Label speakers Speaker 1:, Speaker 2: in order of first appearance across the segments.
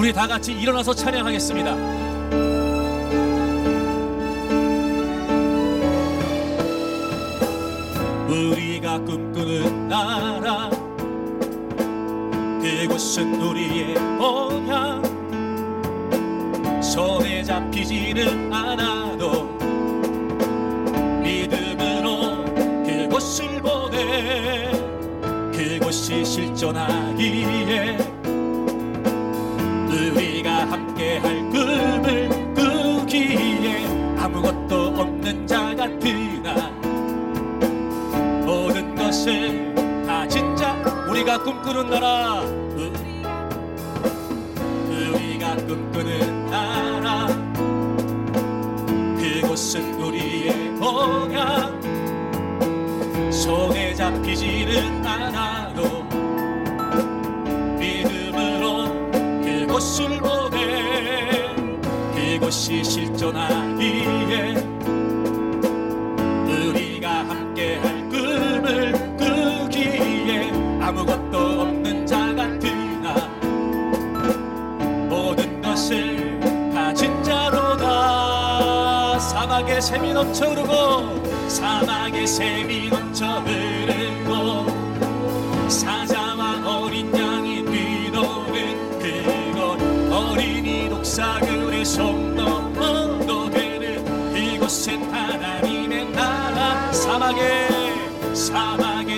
Speaker 1: 우리 다 같이 일어나서 찬양하겠습니다. 우리가 꿈꾸는 나라, 그곳은 우리의 모양. 손에 잡히지는 않아도 믿음으로 그곳을 보내. 그곳이 실존하기에 우리가 함께할 꿈을 꾸기에 아무것도 없는 자 같으나 모든 것을 가진 자. 우리가 꿈꾸는 나라, 우리가 꿈꾸는 나라, 그곳은 우리의 모양. 손에 잡히지는 않아도 믿음으로 그곳을 보내. 그곳이 실존하기에 우리가 함께할 꿈을 꾸기에 아무것도 없는 자 같으나 모든 것을 가진 자로다. 사막에 샘이 넘쳐 흐르고, 사막에 샘이 넘쳐 흐르고, 사자와 어린 양이 뛰노는 그곳, 어린이 독사그의 손 넘어도 되는 이곳은 하나님의 나라. 사막에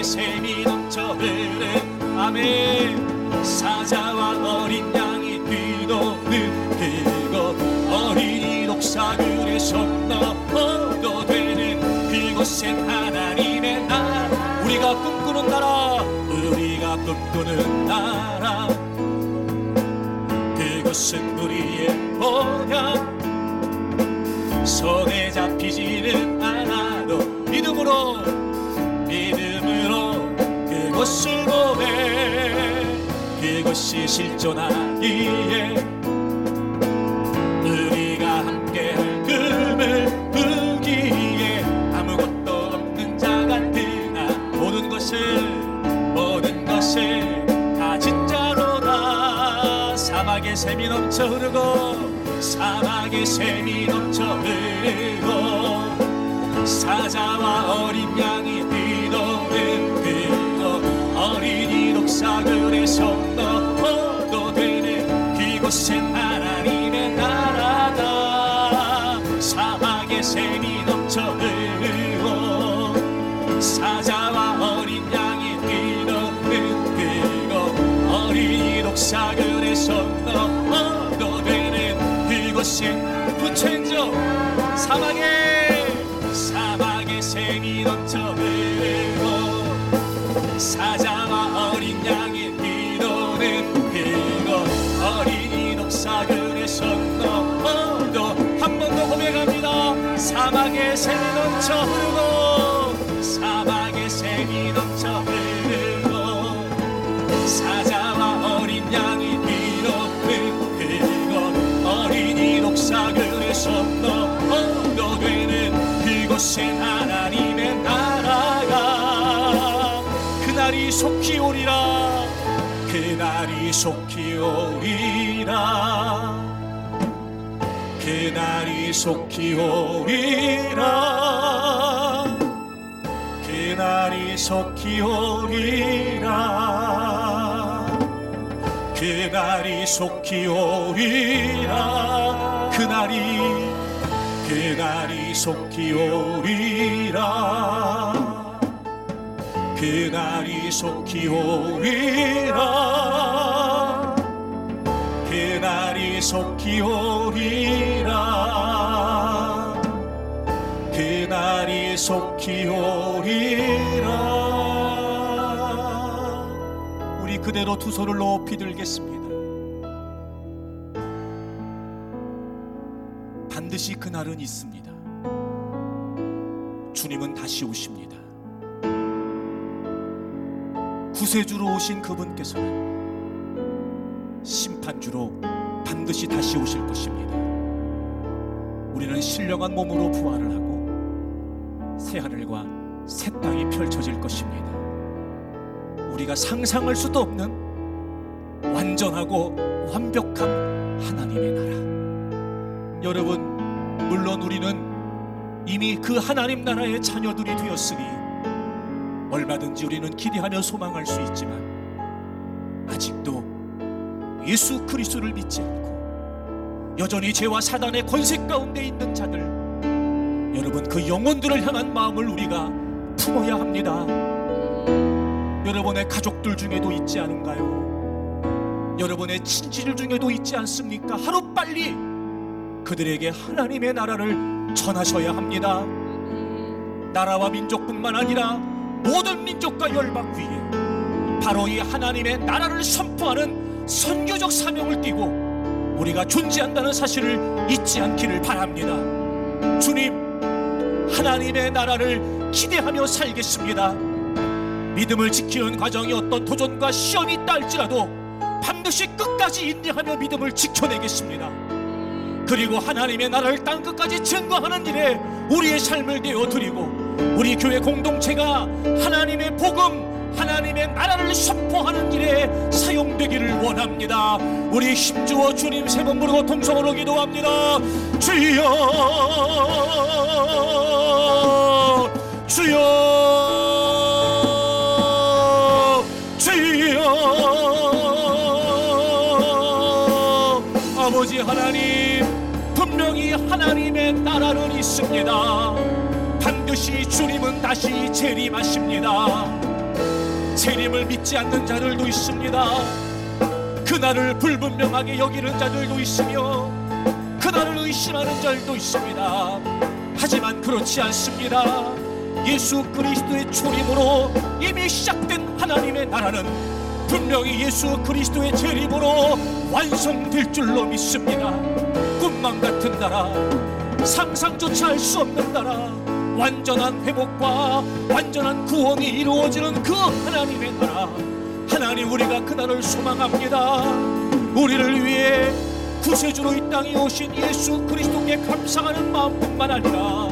Speaker 1: 샘이 넘쳐 흐르는, 아멘. 사자와 어린 양이 뛰노는 그곳, 어린이 독사그의 손 넘어도 되는 그곳은 하나님의 나라. 우리가 꿈꾸는 나라, 우리가 꿈꾸는 나라, 그곳은 우리의 모양. 손에 잡히지는 않아도 믿음으로 그곳을 보내. 그곳이 실존하기에 우리가 함께할 꿈을 꾸기에 아무것도 없는 자 같으나 모든 것을 가진 자로다. 사막에 샘이 넘쳐 흐르고, 사막에 샘이 넘쳐 흐르고, 사자와 어린 양이 뛰노는 그곳, 어린이 독사그의 손 넘어도 되는 그곳은 하나님의 나라다. 사막에 샘이 넘쳐 흐르고, 사자와 어린 양이 뛰노는 그곳, 어린이 독사그의 손 넘어도 되는 그곳은 부처인저. 사막에 샘이 넘쳐 흐르고, 사자와 어린 양이 뛰노는 그곳, 어린이 독사그의 손 넘어도. 한 번 더 고백합니다. 사막에 샘이 넘쳐 흐르고, 사막에 샘이 넘쳐 흐르고, 사자와 어린 양이 뛰노는 그곳, 어린이 독사그의 손 넘어도 되는 그곳은 하나님의 나라가. 그날이 속히 오리라, 그날이 속히 오리라, 그날이 속히 오리라, 그날이 속히 오리라, 그날이 속히 오리라, 그날이 속히 오리라, 그날이 속히 오리라, 그날이 속히 오리라, 그날이 속히 오리라. 우리 그대로 두 손을 높이 들겠습니다. 반드시 그날은 있습니다. 주님은 다시 오십니다. 구세주로 오신 그분께서는 심판주로 반드시 다시 오실 것입니다. 우리는 신령한 몸으로 부활을 하고 새하늘과 새 땅이 펼쳐질 것입니다. 우리가 상상할 수도 없는 완전하고 완벽한 하나님의 나라. 여러분, 물론 우리는 이미 그 하나님 나라의 자녀들이 되었으니 얼마든지 우리는 기대하며 소망할 수 있지만 아직도 예수 그리스도를 믿지 않고 여전히 죄와 사단의 권세 가운데 있는 자들, 여러분, 그 영혼들을 향한 마음을 우리가 품어야 합니다. 여러분의 가족들 중에도 있지 않은가요? 여러분의 친지들 중에도 있지 않습니까? 하루빨리 그들에게 하나님의 나라를 전하셔야 합니다. 나라와 민족뿐만 아니라 모든 민족과 열방 위에 바로 이 하나님의 나라를 선포하는 선교적 사명을 띠고 우리가 존재한다는 사실을 잊지 않기를 바랍니다. 주님, 하나님의 나라를 기대하며 살겠습니다. 믿음을 지키는 과정이 어떤 도전과 시험이 있다 할지라도 반드시 끝까지 인내하며 믿음을 지켜내겠습니다. 그리고 하나님의 나라를 땅 끝까지 증거하는 일에 우리의 삶을 내어드리고 우리 교회 공동체가 하나님의 복음, 하나님의 나라를 선포하는 일에 사용되기를 원합니다. 우리 힘주어 주님 세 번 부르고 통성으로 기도합니다. 주여, 주여, 주여. 아버지 하나님, 분명히 하나님의 나라는 있습니다. 반드시 주님은 다시 재림하십니다. 재림을 믿지 않는 자들도 있습니다. 그날을 불분명하게 여기는 자들도 있으며 그날을 의심하는 자들도 있습니다. 하지만 그렇지 않습니다. 예수 그리스도의 초림으로 이미 시작된 하나님의 나라는 분명히 예수 그리스도의 재림으로 완성될 줄로 믿습니다. 꿈만 같은 나라, 상상조차 할 수 없는 나라, 완전한 회복과 완전한 구원이 이루어지는 그 하나님의 나라, 하나님, 우리가 그날을 소망합니다. 우리를 위해 구세주로 이 땅에 오신 예수 그리스도께 감사하는 마음뿐만 아니라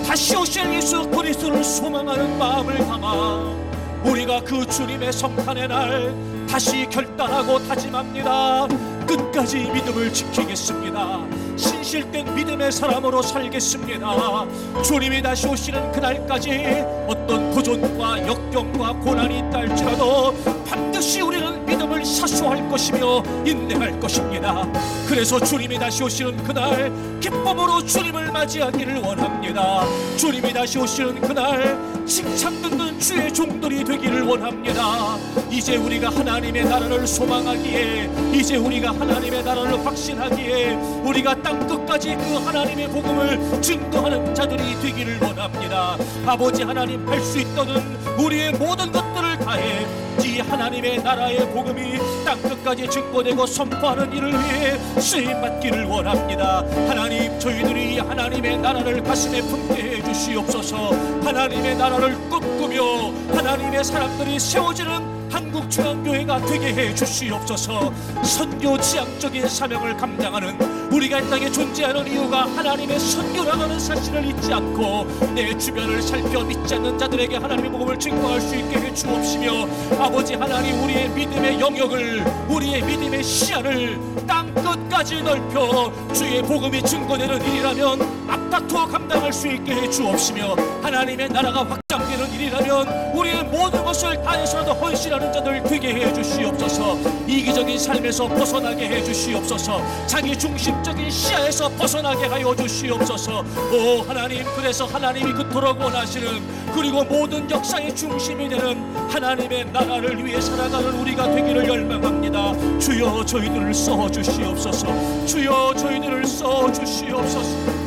Speaker 1: 다시 오실 예수 그리스도를 소망하는 마음을 담아 우리가 그 주님의 성탄의 날 다시 결단하고 다짐합니다. 끝까지 믿음을 지키겠습니다. 신실된 믿음의 사람으로 살겠습니다. 주님이 다시 오시는 그날까지 어떤 도전과 역경과 고난이 있다 할지라도 반드시 우리는 믿음을 사수할 것이며 인내할 것입니다. 그래서 주님이 다시 오시는 그날 기쁨으로 주님을 맞이하기를 원합니다. 주님이 다시 오시는 그날 칭찬 듣는 주의 종들이 되기를 원합니다. 이제 우리가 하나님의 나라를 소망하기에, 이제 우리가 하나님의 나라를 확신하기에 우리가 땅 끝까지 그 하나님의 복음을 증거하는 자들이 되기를 원합니다. 아버지 하나님, 할 수 있다는 우리의 모든 것들을 다해 이 하나님의 나라의 복음이 땅 끝까지 증거되고 선포하는 일을 위해 쓰임받기를 원합니다. 하나님, 저희들이 하나님의 나라를 가슴에 품게 해주시옵소서. 하나님의 나라를 꿈꾸며 하나님의 사람들이 세워지는 한국중앙교회가 되게 해주시옵소서. 선교 지향적인 사명을 감당하는 우리가 이 땅에 존재하는 이유가 하나님의 선교라는 사실을 잊지 않고 내 주변을 살펴 믿지 않는 자들에게 하나님의 복음을 증거할 수 있게 해주옵시며, 아버지 하나님, 우리의 믿음의 영역을, 우리의 믿음의 시야를 땅 끝까지 넓혀 주의 복음이 증거되는 일이라면 앞다투어 감당할 수 있게 해주옵시며, 하나님의 나라가 확장되는 일이라면 우리의 모든 것을 다해서라도 헌신하는 자들 되게 해주시옵소서. 이기적인 삶에서 벗어나게 해주시옵소서. 자기 중심적인 시야에서 벗어나게 하여 주시옵소서. 오 하나님, 그래서 하나님이 그토록 원하시는, 그리고 모든 역사의 중심이 되는 하나님의 나라를 위해 살아가는 우리가 되기를 열망합니다. 주여, 저희들을 써주시옵소서. 주여, 저희들을 써주시옵소서.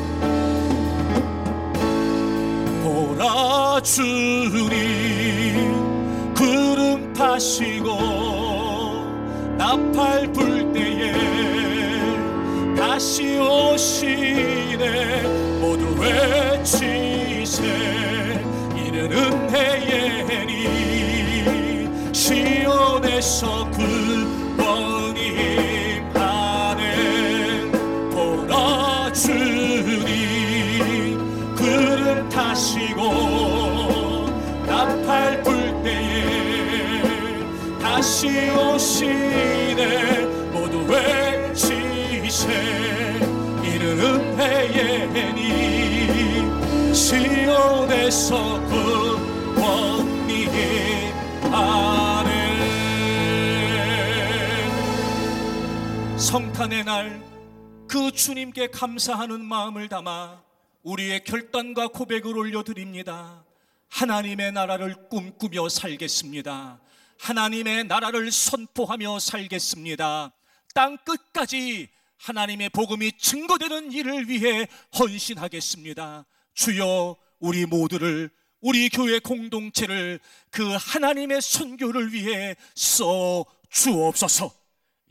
Speaker 1: 보라, 주님 구름 타시고 나팔 불 때에 다시 오시네. 모두 외치세. 이는 은혜의 해니 시온에서 구원이 임하네. 보라, 주님 구름 타시고 나팔 불 때에 다시 오시네. 모두 외치세. 이른 은혜에니 시온에서 구원이. 아멘. 성탄의 날 그 주님께 감사하는 마음을 담아 우리의 결단과 고백을 올려드립니다. 하나님의 나라를 꿈꾸며 살겠습니다. 하나님의 나라를 선포하며 살겠습니다. 땅 끝까지 하나님의 복음이 증거되는 일을 위해 헌신하겠습니다. 주여, 우리 모두를, 우리 교회 공동체를 그 하나님의 선교를 위해 써 주옵소서.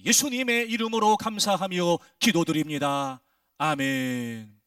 Speaker 1: 예수님의 이름으로 감사하며 기도드립니다. 아멘.